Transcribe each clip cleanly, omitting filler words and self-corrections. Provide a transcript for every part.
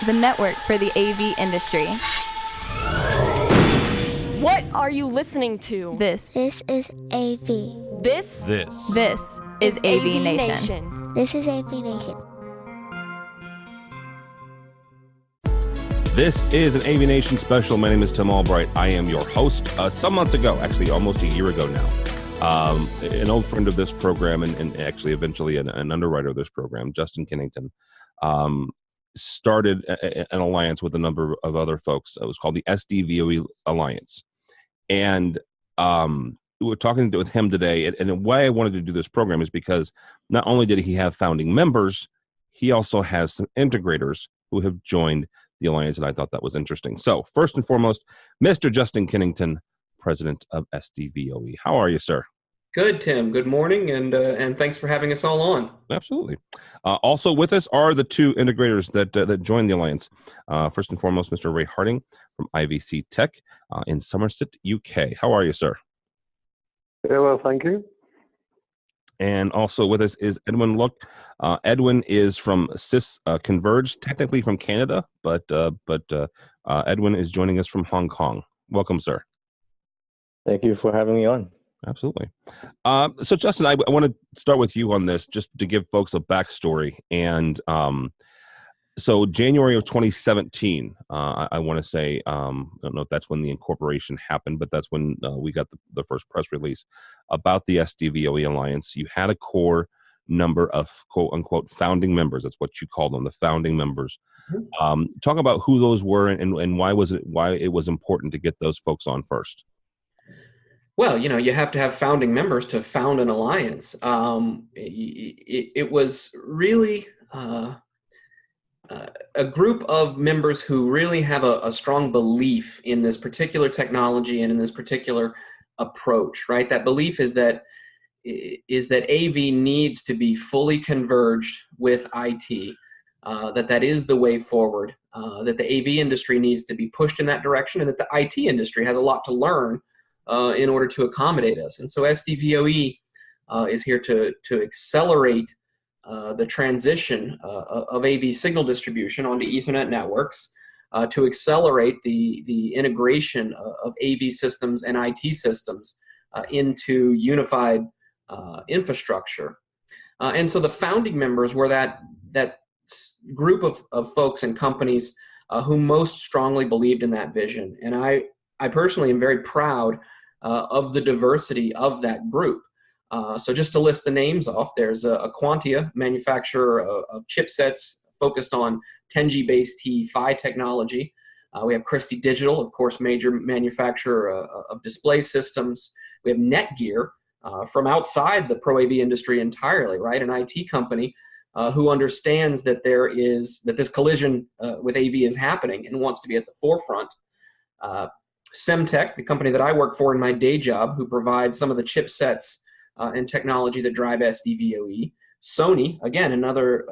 the network for the AV industry. What are you listening to? This is AV. This is AVNation. This is AVNation. This is an AVNation Special. My name is Tim Albright. I am your host. Some months ago, actually almost a year ago now, an old friend of this program and actually eventually an underwriter of this program, Justin Kennington, started an alliance with a number of other folks. It was called the SDVoE Alliance. And we're talking with him today. And why I wanted to do this program is because not only did he have founding members, he also has some integrators who have joined the alliance, and I thought that was interesting. So first and foremost, Mr. Justin Kennington, president of SDVoE. How are you, sir? Good, Tim. Good morning, and thanks for having us all on. Absolutely. Also with us are the two integrators that joined the alliance. First and foremost, Mr. Ray Harding from IVC Tech in Somerset, UK. How are you, sir? Very well, thank you. And also with us is Edwin Look. Edwin is from Converge, technically from Canada, but Edwin is joining us from Hong Kong. Welcome, sir. Thank you for having me on. Absolutely. So, Justin, I want to start with you on this, just to give folks a backstory. And so January of 2017, I want to say, I don't know if that's when the incorporation happened, but that's when we got the first press release about the SDVoE Alliance. You had a core number of quote unquote founding members. That's what you called them, the founding members. Talk about who those were and why it was important to get those folks on first. Well, you have to have founding members to found an alliance. It was really a group of members who really have a strong belief in this particular technology and in this particular approach, right? That belief is that AV needs to be fully converged with IT, that is the way forward, that the AV industry needs to be pushed in that direction, and that the IT industry has a lot to learn in order to accommodate us. And so SDVoE is here to accelerate the transition of AV signal distribution onto Ethernet networks, to accelerate the integration of AV systems and IT systems into unified infrastructure. And so the founding members were that group of folks and companies who most strongly believed in that vision. And I personally am very proud of the diversity of that group. So just to list the names off, there's a Quantia, manufacturer of chipsets focused on 10G-based PHY technology. We have Christie Digital, of course, major manufacturer of display systems. We have Netgear, from outside the pro AV industry entirely, right? An IT company who understands that this collision with AV is happening and wants to be at the forefront. Semtech, the company that I work for in my day job, who provides some of the chipsets and technology that drive SDVoE. Sony, again, another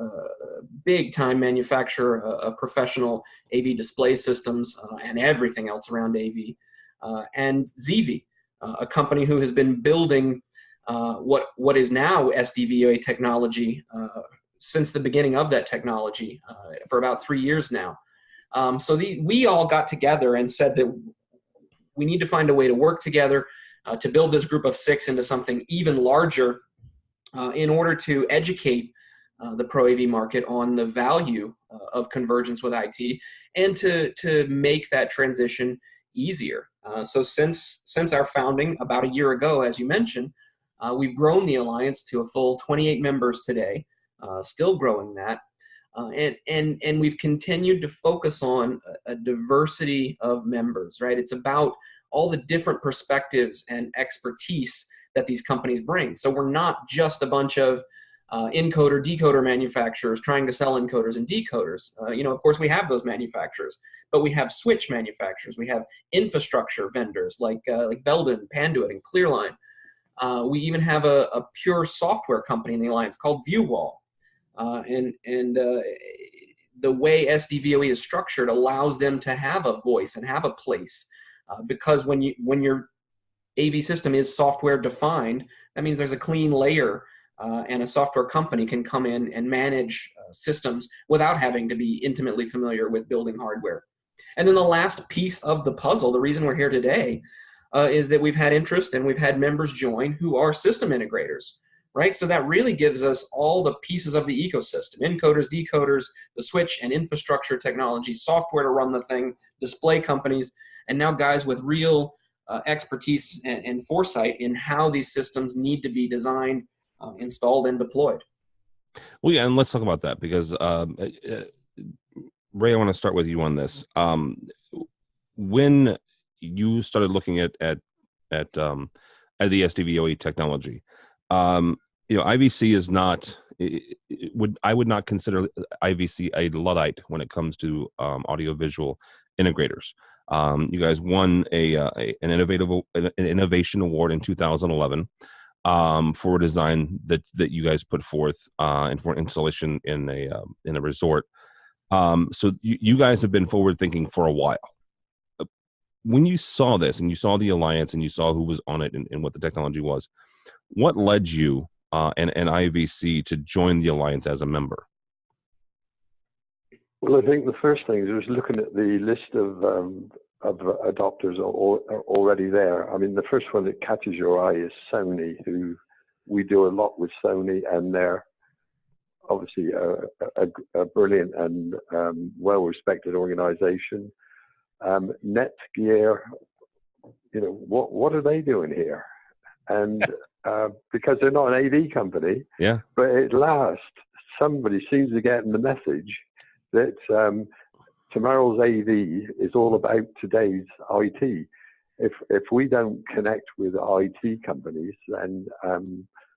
big-time manufacturer of professional AV display systems and everything else around AV. And ZV, a company who has been building what is now SDVoE technology since the beginning of that technology for about 3 years now. So we all got together and said that we need to find a way to work together to build this group of 6 into something even larger in order to educate the pro AV market on the value of convergence with IT and to make that transition easier. So since our founding about a year ago, as you mentioned, we've grown the alliance to a full 28 members today, still growing that. And we've continued to focus on a diversity of members, right? It's about all the different perspectives and expertise that these companies bring. So we're not just a bunch of encoder, decoder manufacturers trying to sell encoders and decoders. Of course, we have those manufacturers, but we have switch manufacturers. We have infrastructure vendors like Belden, Panduit, and Clearline. We even have a pure software company in the alliance called ViewWall. The way SDVoE is structured allows them to have a voice and have a place, because when your AV system is software defined, that means there's a clean layer and a software company can come in and manage systems without having to be intimately familiar with building hardware. And then the last piece of the puzzle, the reason we're here today, is that we've had interest and we've had members join who are system integrators, right? So that really gives us all the pieces of the ecosystem: encoders, decoders, the switch and infrastructure technology, software to run the thing, display companies, and now guys with real expertise and foresight in how these systems need to be designed, installed, and deployed. Well, yeah, and let's talk about that because Ray, I want to start with you on this. When you started looking at the SDVoE technology, IVC is not. I would not consider IVC a Luddite when it comes to audiovisual integrators. You guys won an innovation award in 2011 for a design that you guys put forth and for installation in a resort. So you guys have been forward thinking for a while. When you saw this and you saw the alliance and you saw who was on it and what the technology was, what led you and IVC to join the alliance as a member? Well, I think the first thing is looking at the list of adopters already there. I mean, the first one that catches your eye is Sony, who we do a lot with Sony, and they're obviously a brilliant and well-respected organization. Netgear, what are they doing here? And because they're not an AV company, yeah. But at last somebody seems to get the message that tomorrow's AV is all about today's IT. If we don't connect with IT companies, then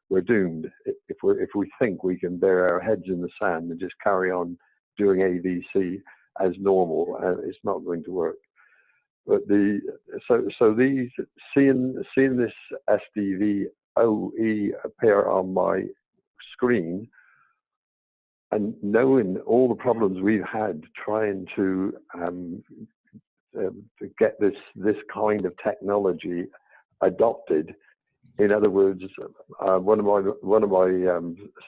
we're doomed. If we think we can bury our heads in the sand and just carry on doing AVC as normal, it's not going to work. But so these seeing this SDVoE appear on my screen, and knowing all the problems we've had trying to get this kind of technology adopted. In other words, one of my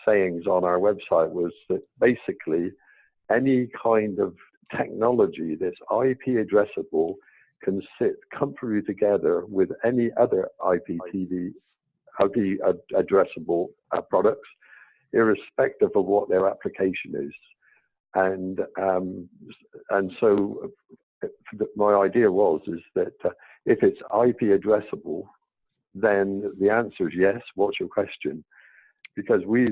sayings on our website was that basically any kind of technology that's IP addressable can sit comfortably together with any other IP addressable products, irrespective of what their application is. And so my idea is that if it's IP addressable, then the answer is yes. What's your question? Because we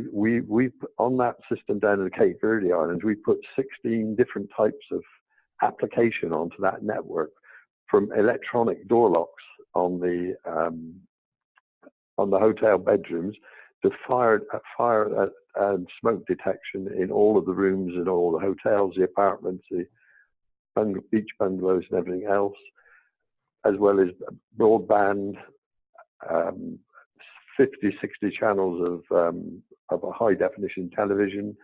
on that system down in the Cape Verde Islands, we put 16 different types of application onto that network, from electronic door locks on the hotel bedrooms to fire and smoke detection in all of the rooms in all the hotels, the apartments, the beach bungalows and everything else, as well as broadband, 50, 60 channels of a high definition television.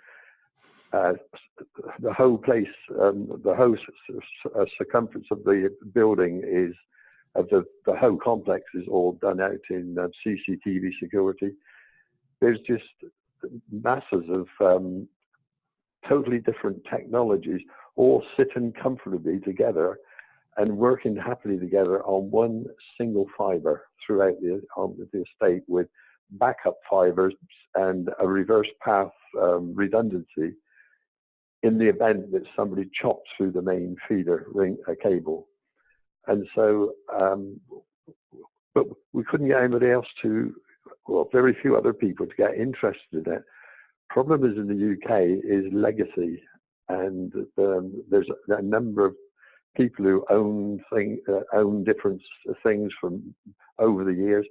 The whole place, the whole circumference of the building the whole complex is all done out in CCTV security. There's just masses of totally different technologies all sitting comfortably together and working happily together on one single fiber throughout the estate, with backup fibers and a reverse path redundancy in the event that somebody chops through the main feeder cable. And so, but we couldn't get anybody else very few other people to get interested in it. Problem is in the UK is legacy, and there's a number of people who own different things from over the years.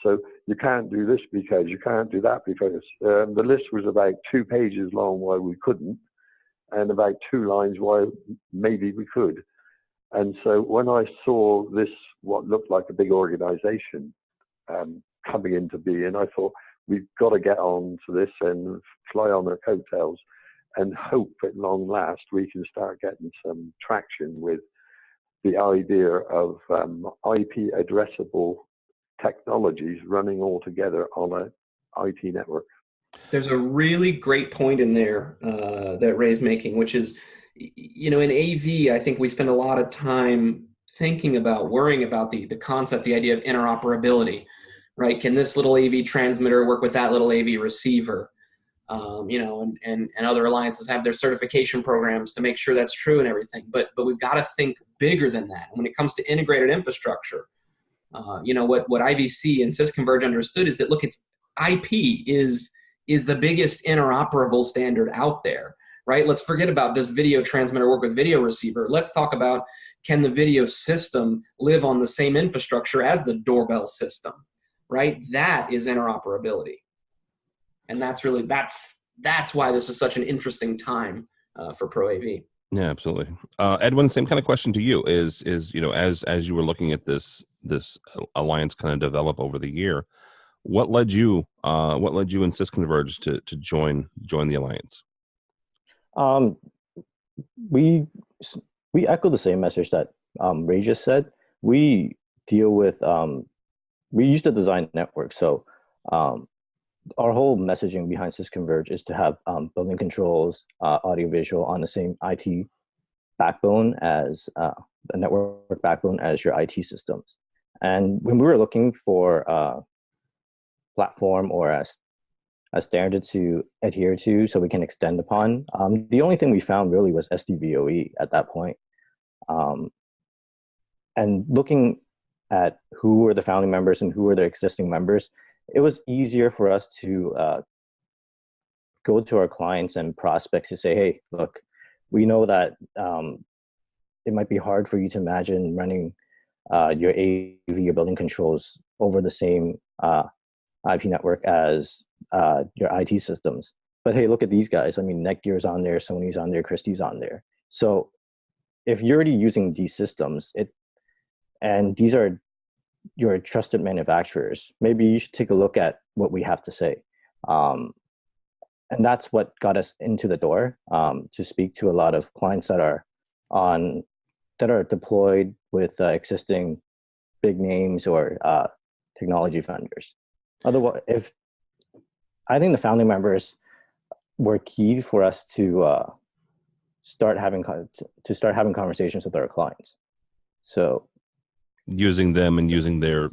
So you can't do this because you can't do that because the list was about 2 pages long why we couldn't, and about 2 lines why maybe we could. And so when I saw this, what looked like a big organization coming into being, I thought we've got to get on to this and fly on their coattails and hope at long last we can start getting some traction with the idea of IP addressable technologies running all together on an IT network. There's a really great point in there that Ray's making, which is, in AV, I think we spend a lot of time worrying about the concept, the idea of interoperability, right? Can this little AV transmitter work with that little AV receiver? And other alliances have their certification programs to make sure that's true and everything. But we've got to think bigger than that. When it comes to integrated infrastructure, what IVC and SysConverge understood is that, look, it's IP is the biggest interoperable standard out there, right? Let's forget about, does video transmitter work with video receiver? Let's talk about, can the video system live on the same infrastructure as the doorbell system, right? That is interoperability. And that's why this is such an interesting time for Pro AV. Yeah, absolutely. Edwin, same kind of question to you is, as you were looking at this alliance kind of develop over the year, what led you in SysConverge to join the alliance? We echo the same message that Ray just said. We deal with we used to design networks, so our whole messaging behind SysConverge is to have building controls, audiovisual on the same IT backbone as the network backbone as your IT systems. And when we were looking for a platform or a standard to adhere to so we can extend upon, the only thing we found really was SDVoE at that point. And looking at who were the founding members and who were the existing members, it was easier for us to go to our clients and prospects to say, hey, look, we know that it might be hard for you to imagine running your AV, your building controls over the same IP network as your IT systems. But hey, look at these guys. I mean, Netgear's on there, Sony's on there, Christie's on there. So if you're already using these systems, and these are your trusted manufacturers, maybe you should take a look at what we have to say. And that's what got us into the door to speak to a lot of clients that are deployed with existing big names or technology vendors. Otherwise, I think the founding members were key for us to start having conversations with our clients. So using them and using their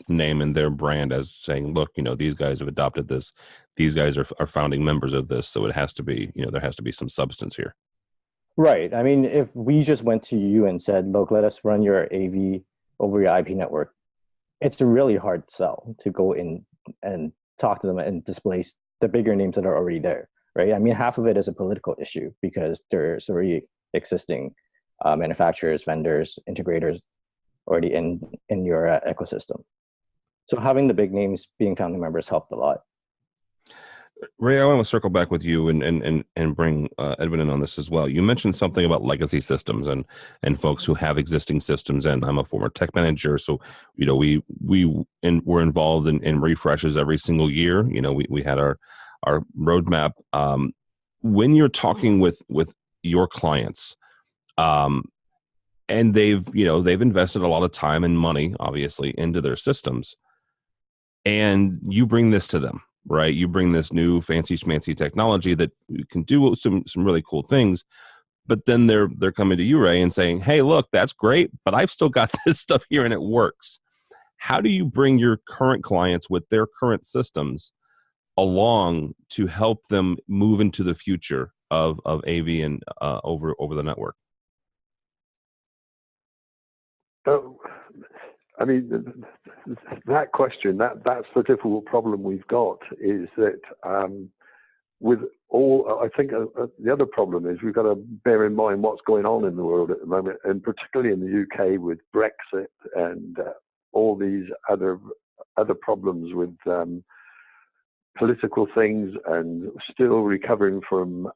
name and their brand as saying, look, these guys have adopted this. These guys are founding members of this. So it has to be, there has to be some substance here. Right. I mean, if we just went to you and said, look, let us run your AV over your IP network, it's a really hard sell to go in and talk to them and displace the bigger names that are already there, right? I mean, half of it is a political issue because there's already existing manufacturers, vendors, integrators already in your ecosystem. So having the big names being founding members helped a lot. Ray, I want to circle back with you and bring Edwin in on this as well. You mentioned something about legacy systems and folks who have existing systems, and I'm a former tech manager, so we're involved in refreshes every single year. We had our roadmap. When you're talking with your clients, and they've invested a lot of time and money, obviously, into their systems, and you bring this to them. Right, you bring this new fancy schmancy technology that can do some really cool things, but then they're coming to you, Ray, and saying, "Hey, look, that's great, but I've still got this stuff here and it works." How do you bring your current clients with their current systems along to help them move into the future of AV and over the network? I mean, that question, that's the difficult problem we've got, is that with all, I think the other problem is we've got to bear in mind what's going on in the world at the moment, and particularly in the UK with Brexit and all these other problems with political things, and still recovering from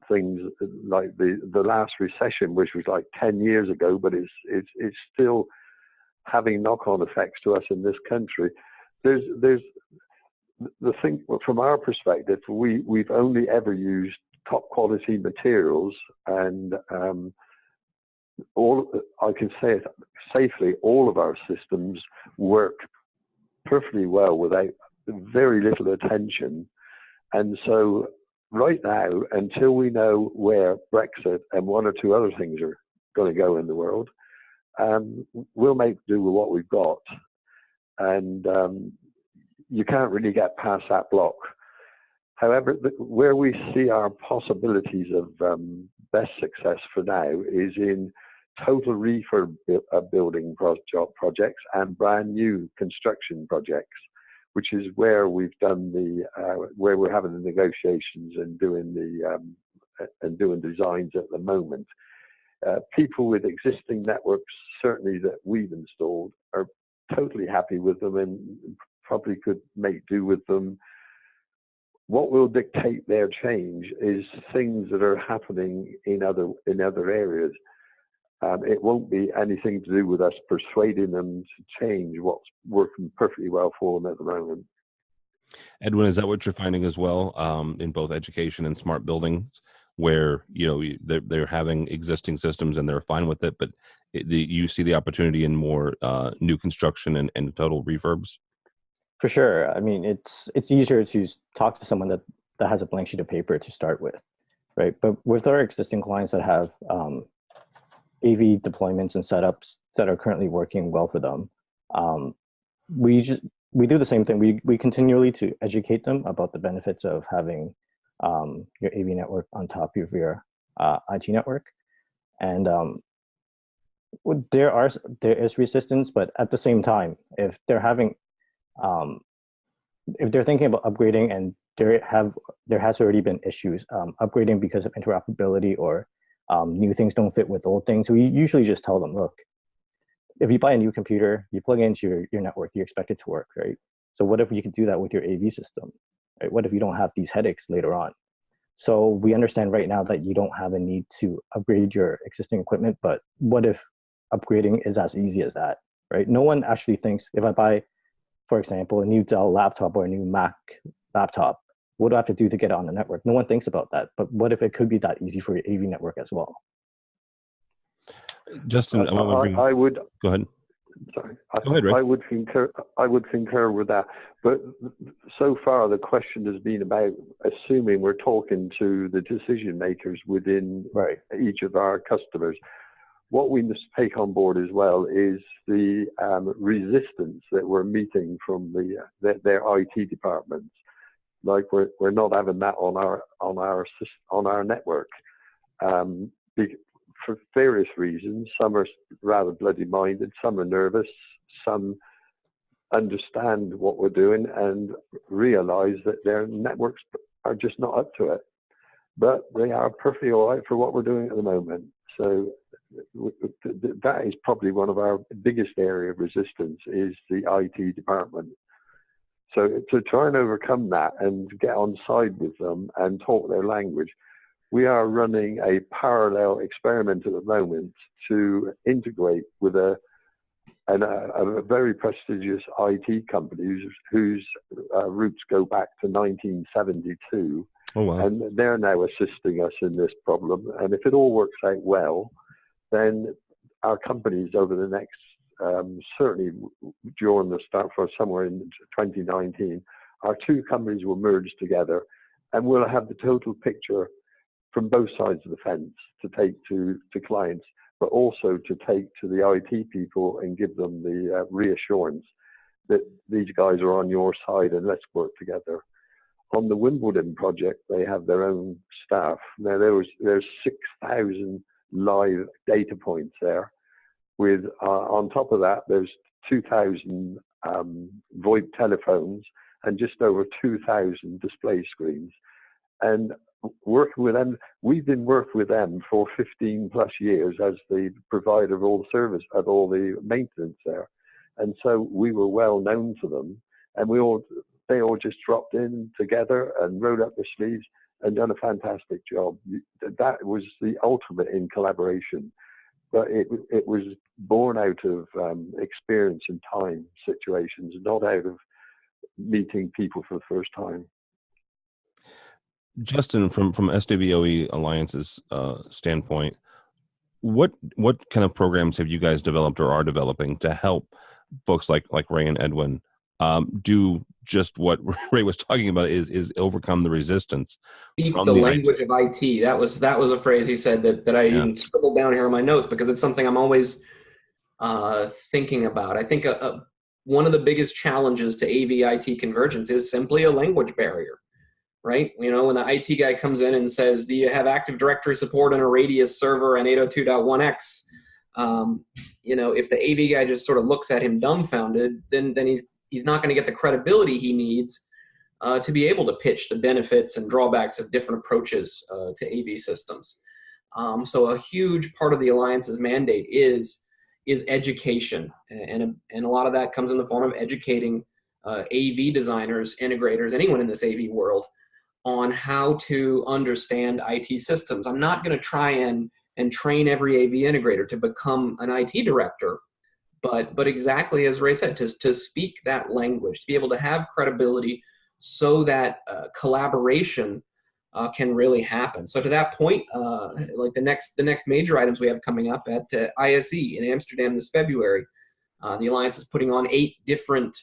things like the last recession, which was like 10 years ago, but it's still having knock-on effects to us in this country. There's the thing from our perspective, we've only ever used top quality materials, and I can say it safely, all of our systems work perfectly well without very little attention. And so right now, until we know where Brexit and one or two other things are going to go in the world, we'll make do with what we've got. And you can't really get past that block. However, where we see our possibilities of best success for now is in total refurb building projects and brand new construction projects, which is where we've done where we're having the negotiations and doing designs at the moment. People with existing networks, certainly that we've installed, are totally happy with them and probably could make do with them. What will dictate their change is things that are happening in other areas. It won't be anything to do with us persuading them to change what's working perfectly well for them at the moment. Edwin, is that what you're finding as well in both education and smart buildings, where they're having existing systems and they're fine with it, but you see the opportunity in more new construction and total refurbs? For sure. I mean, it's easier to talk to someone that has a blank sheet of paper to start with, right? But with our existing clients that have AV deployments and setups that are currently working well for them, we do the same thing. We continually to educate them about the benefits of having your AV network on top of your IT network, and there is resistance, but at the same time, if they're thinking about upgrading and there has already been issues upgrading because of interoperability or new things don't fit with old things, we usually just tell them, look, if you buy a new computer, you plug it into your network, you expect it to work, right? So what if you can do that with your AV system, right? What if you don't have these headaches later on? So we understand right now that you don't have a need to upgrade your existing equipment, but what if upgrading is as easy as that, right? No one actually thinks, if I buy, for example, a new Dell laptop or a new Mac laptop, what do I have to do to get it on the network? No one thinks about that. But what if it could be that easy for your AV network as well? Justin, I would go ahead. Sorry, go ahead, Rick. I would concur with that. But so far, the question has been about assuming we're talking to the decision makers within each of our customers. What we must take on board as well is the resistance that we're meeting from their IT departments. Like we're not having that on our network for various reasons. Some are rather bloody minded, some are nervous, some understand what we're doing and realize that their networks are just not up to it. But they are perfectly all right for what we're doing at the moment. So that is probably one of our biggest area of resistance is the IT department. So to try and overcome that and get on side with them and talk their language, we are running a parallel experiment at the moment to integrate with a very prestigious IT company whose roots go back to 1972. Oh, wow. And they're now assisting us in this problem. And if it all works out well, then our companies over the next, certainly during the start for somewhere in 2019, our two companies will merge together and we'll have the total picture from both sides of the fence to take to clients, but also to take to the IT people and give them the reassurance that these guys are on your side and let's work together. On the Wimbledon project, they have their own staff. Now there's 6,000 live data points there. With on top of that, there's 2,000 VoIP telephones and just over 2,000 display screens. And working with them, we've been working with them for 15 plus years as the provider of all the service, of all the maintenance there. And so we were well known to them, and they all just dropped in together and rolled up their sleeves and done a fantastic job. That was the ultimate in collaboration, but it was born out of experience and time situations, not out of meeting people for the first time. Justin, from SDVoE Alliance's standpoint, what kind of programs have you guys developed or are developing to help folks like Ray and Edwin do just what Ray was talking about, is overcome the resistance. Speak from the the language of IT. That was a phrase he said that I even scribbled down here in my notes, because it's something I'm always thinking about. I think one of the biggest challenges to AV-IT convergence is simply a language barrier, right? You know, when the IT guy comes in and says, do you have Active Directory support on a Radius server and 802.1x? You know, if the AV guy just sort of looks at him dumbfounded, then he's not going to get the credibility he needs to be able to pitch the benefits and drawbacks of different approaches to AV systems. So a huge part of the Alliance's mandate is education, and a lot of that comes in the form of educating AV designers, integrators, anyone in this AV world on how to understand IT systems. I'm not going to try and train every AV integrator to become an IT director, but exactly as Ray said, to speak that language, to be able to have credibility so that collaboration can really happen. So to that point, like the next major items we have coming up at ISE in Amsterdam this February, the Alliance is putting on 8 different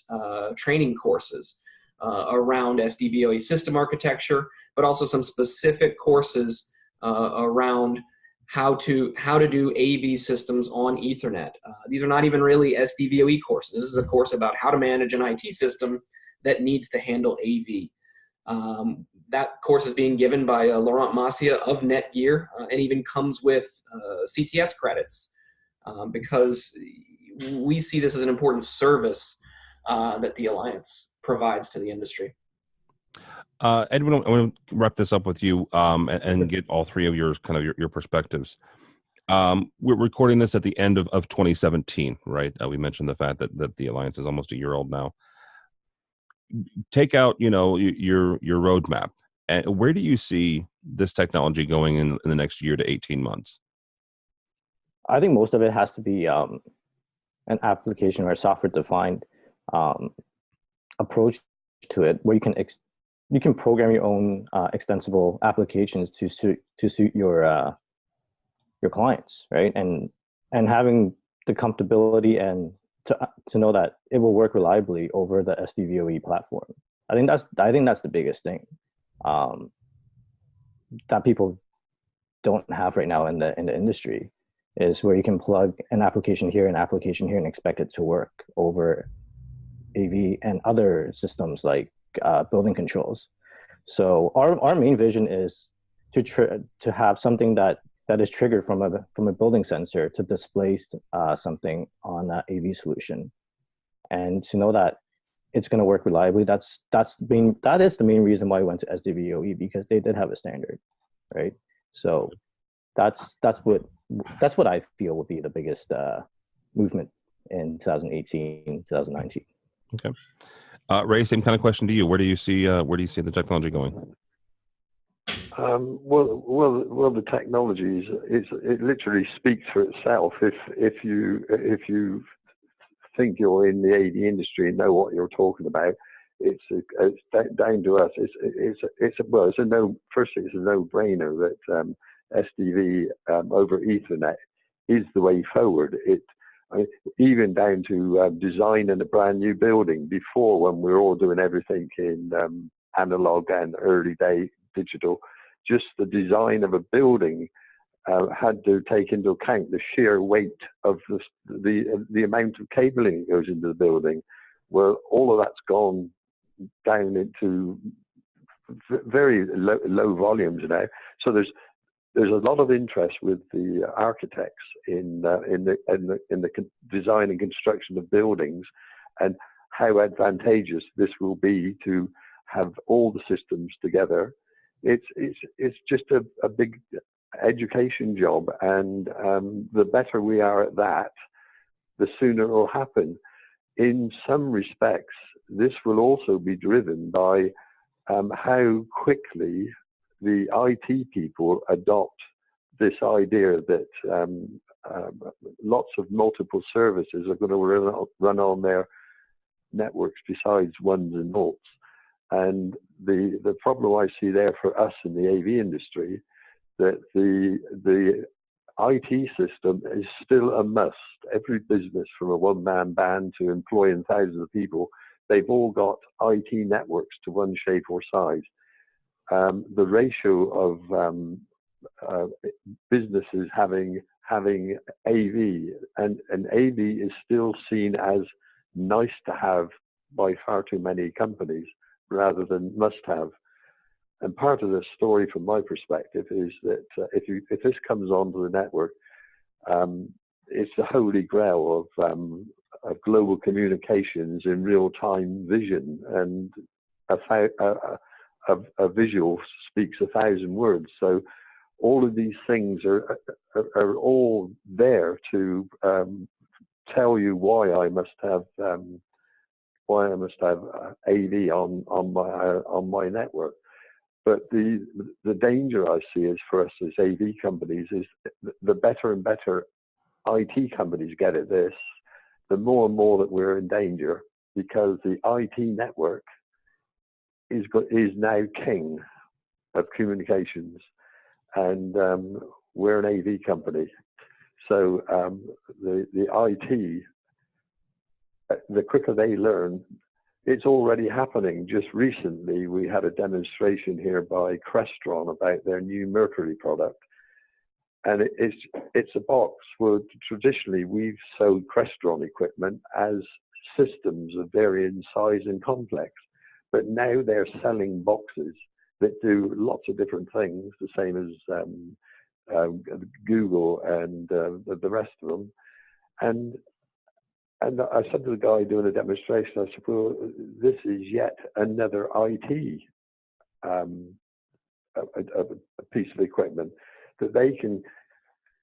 training courses around SDVoE system architecture, but also some specific courses around how to do AV systems on Ethernet. These are not even really SDVoE courses. This is a course about how to manage an IT system that needs to handle AV. That course is being given by Laurent Massia of Netgear, and even comes with CTS credits, because we see this as an important service that the Alliance provides to the industry. Edwin, I want to wrap this up with you and get all three of your perspectives. We're recording this at the end of 2017, right? We mentioned the fact that the Alliance is almost a year old now. Take out, your roadmap, and where do you see this technology going in the next year to 18 months? I think most of it has to be an application or a software-defined approach to it, where you can program your own extensible applications to suit your clients, right? And having the comfortability and to know that it will work reliably over the SDVoE platform. I think that's the biggest thing that people don't have right now in the industry, is where you can plug an application here and expect it to work over AV and other systems like building controls. So our main vision is to have something that is triggered from a building sensor to display something on that AV solution, and to know that it's going to work reliably. That is the main reason why we went to SDVoE, because they did have a standard, right? So that's what I feel would be the biggest movement in 2018, 2019. Okay. Ray, same kind of question to you. Where do you see the technology going? Well, the technology it literally speaks for itself. If you think you're in the AV industry and know what you're talking about, it's down to us. It's a no-brainer that SDV over Ethernet is the way forward. Even down to designing a brand new building. Before, when we were all doing everything in analog and early day digital, just the design of a building had to take into account the sheer weight of the amount of cabling that goes into the building. Well, all of that's gone down into very low volumes now. So there's a lot of interest with the architects in the design and construction of buildings, and how advantageous this will be to have all the systems together. It's just a big education job, and the better we are at that, the sooner it will happen. In some respects, this will also be driven by how quickly the IT people adopt this idea that lots of multiple services are going to run on their networks besides ones and noughts. And the problem I see there for us in the AV industry, that the IT system is still a must. Every business, from a one-man band to employing thousands of people, they've all got IT networks to one shape or size. The ratio of businesses having AV, and AV is still seen as nice to have by far too many companies rather than must have. And part of the story from my perspective is that if this comes onto the network, it's the holy grail of global communications in real-time vision, and a visual speaks 1,000 words. So all of these things are all there to tell you why I must have AV on my network. But the danger I see is for us as AV companies is the better and better IT companies get at this, the more and more that we're in danger, because the IT network is now king of communications, and we're an AV company. So the IT, the quicker they learn, it's already happening. Just recently, we had a demonstration here by Crestron about their new Mercury product. And it's a box. Well, traditionally, we've sold Crestron equipment as systems of varying size and complex. But now they're selling boxes that do lots of different things, the same as Google and the rest of them. And I said to the guy doing a demonstration, I said, well, this is yet another IT a piece of equipment that they can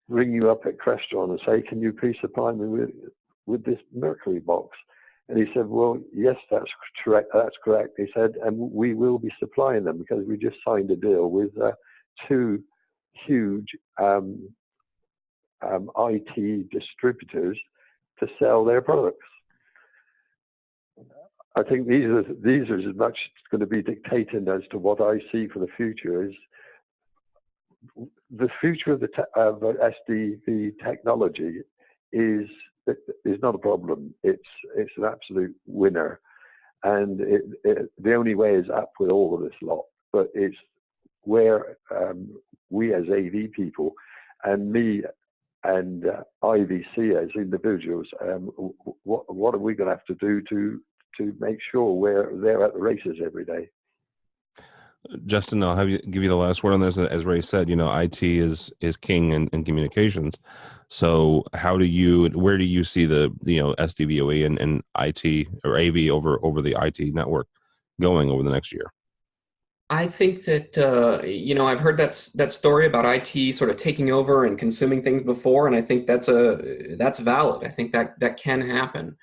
ring you up at Crestron and say, can you please supply me with this Mercury box? And he said, well, yes, that's correct. That's correct. He said, and we will be supplying them because we just signed a deal with two huge IT distributors to sell their products. I think these are as much going to be dictating as to what I see for the future. Is the future of SDV technology is not a problem. It's an absolute winner, and the only way is up with all of this lot. But it's where we as AV people and me and IVC as individuals, what are we going to have to do to make sure we're there at the races every day? Justin, I'll give you the last word on this. As Ray said, IT is king in communications. So where do you see the SDVoE and IT or AV over the IT network going over the next year? I think that I've heard that story about IT sort of taking over and consuming things before, and I think that's valid. I think that can happen.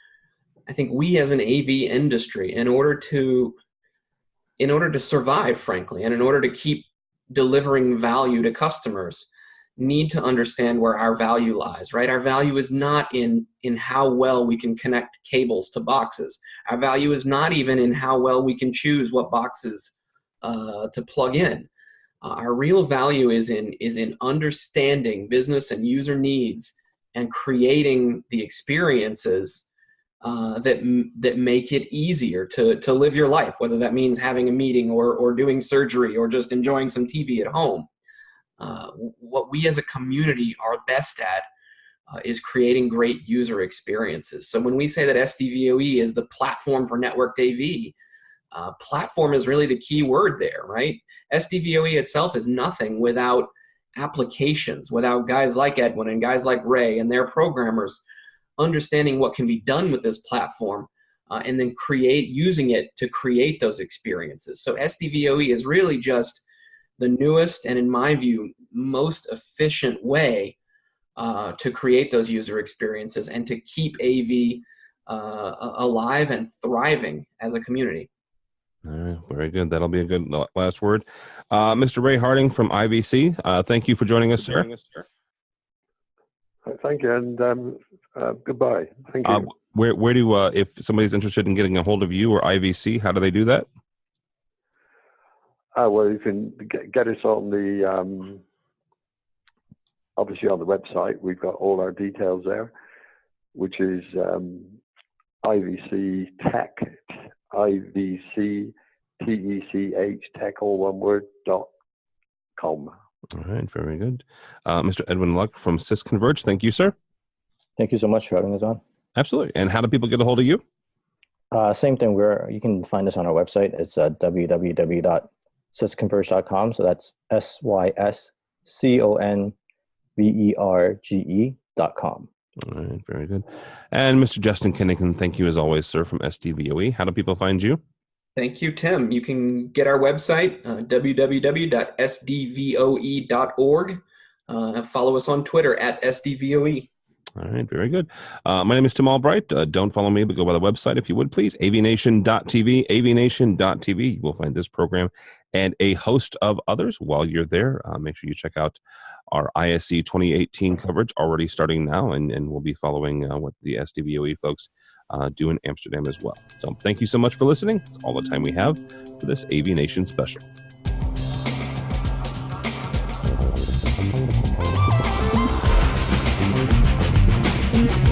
I think we as an AV industry, in order to survive, frankly, and in order to keep delivering value to customers, need to understand where our value lies, right? Our value is not in how well we can connect cables to boxes. Our value is not even in how well we can choose what boxes to plug in. Our real value is in understanding business and user needs and creating the experiences that make it easier to live your life, whether that means having a meeting or doing surgery or just enjoying some TV at home. What we as a community are best at is creating great user experiences. So when we say that SDVoE is the platform for networked AV, platform is really the key word there, right? SDVoE itself is nothing without applications, without guys like Edwin and guys like Ray and their programmers understanding what can be done with this platform and then using it to create those experiences. So SDVoE is really just the newest and, in my view, most efficient way to create those user experiences and to keep AV alive and thriving as a community. All right, very good. That'll be a good last word. Mr. Ray Harding from IVC, thank you for joining us, sir. Thank you, and goodbye. Thank you. Where do if somebody's interested in getting a hold of you or IVC, how do they do that? Well, you can get us on the obviously on the website. We've got all our details there, which is IVC Tech, IVC TECH Tech, all one word, .com. All right, very good. Mr. Edwin Luck from SysConverge, thank you, sir. Thank you so much for having us on. Absolutely. And how do people get a hold of you? Same thing. You can find us on our website. It's www.sysconverge.com. So that's SYSCONVERGE.com. All right, very good. And Mr. Justin Kennington, thank you as always, sir, from SDVoE. How do people find you? Thank you, Tim. You can get our website, www.sdvoe.org. Follow us on Twitter at SDVoE. All right, very good. My name is Tim Albright. Don't follow me, but go by the website if you would, please. AVNation.tv, AVNation.tv. You will find this program and a host of others. While you're there, make sure you check out our ISE 2018 coverage already starting now, and we'll be following what the SDVoE folks do in Amsterdam as well. So thank you so much for listening. That's all the time we have for this AVNation Special. Thank you.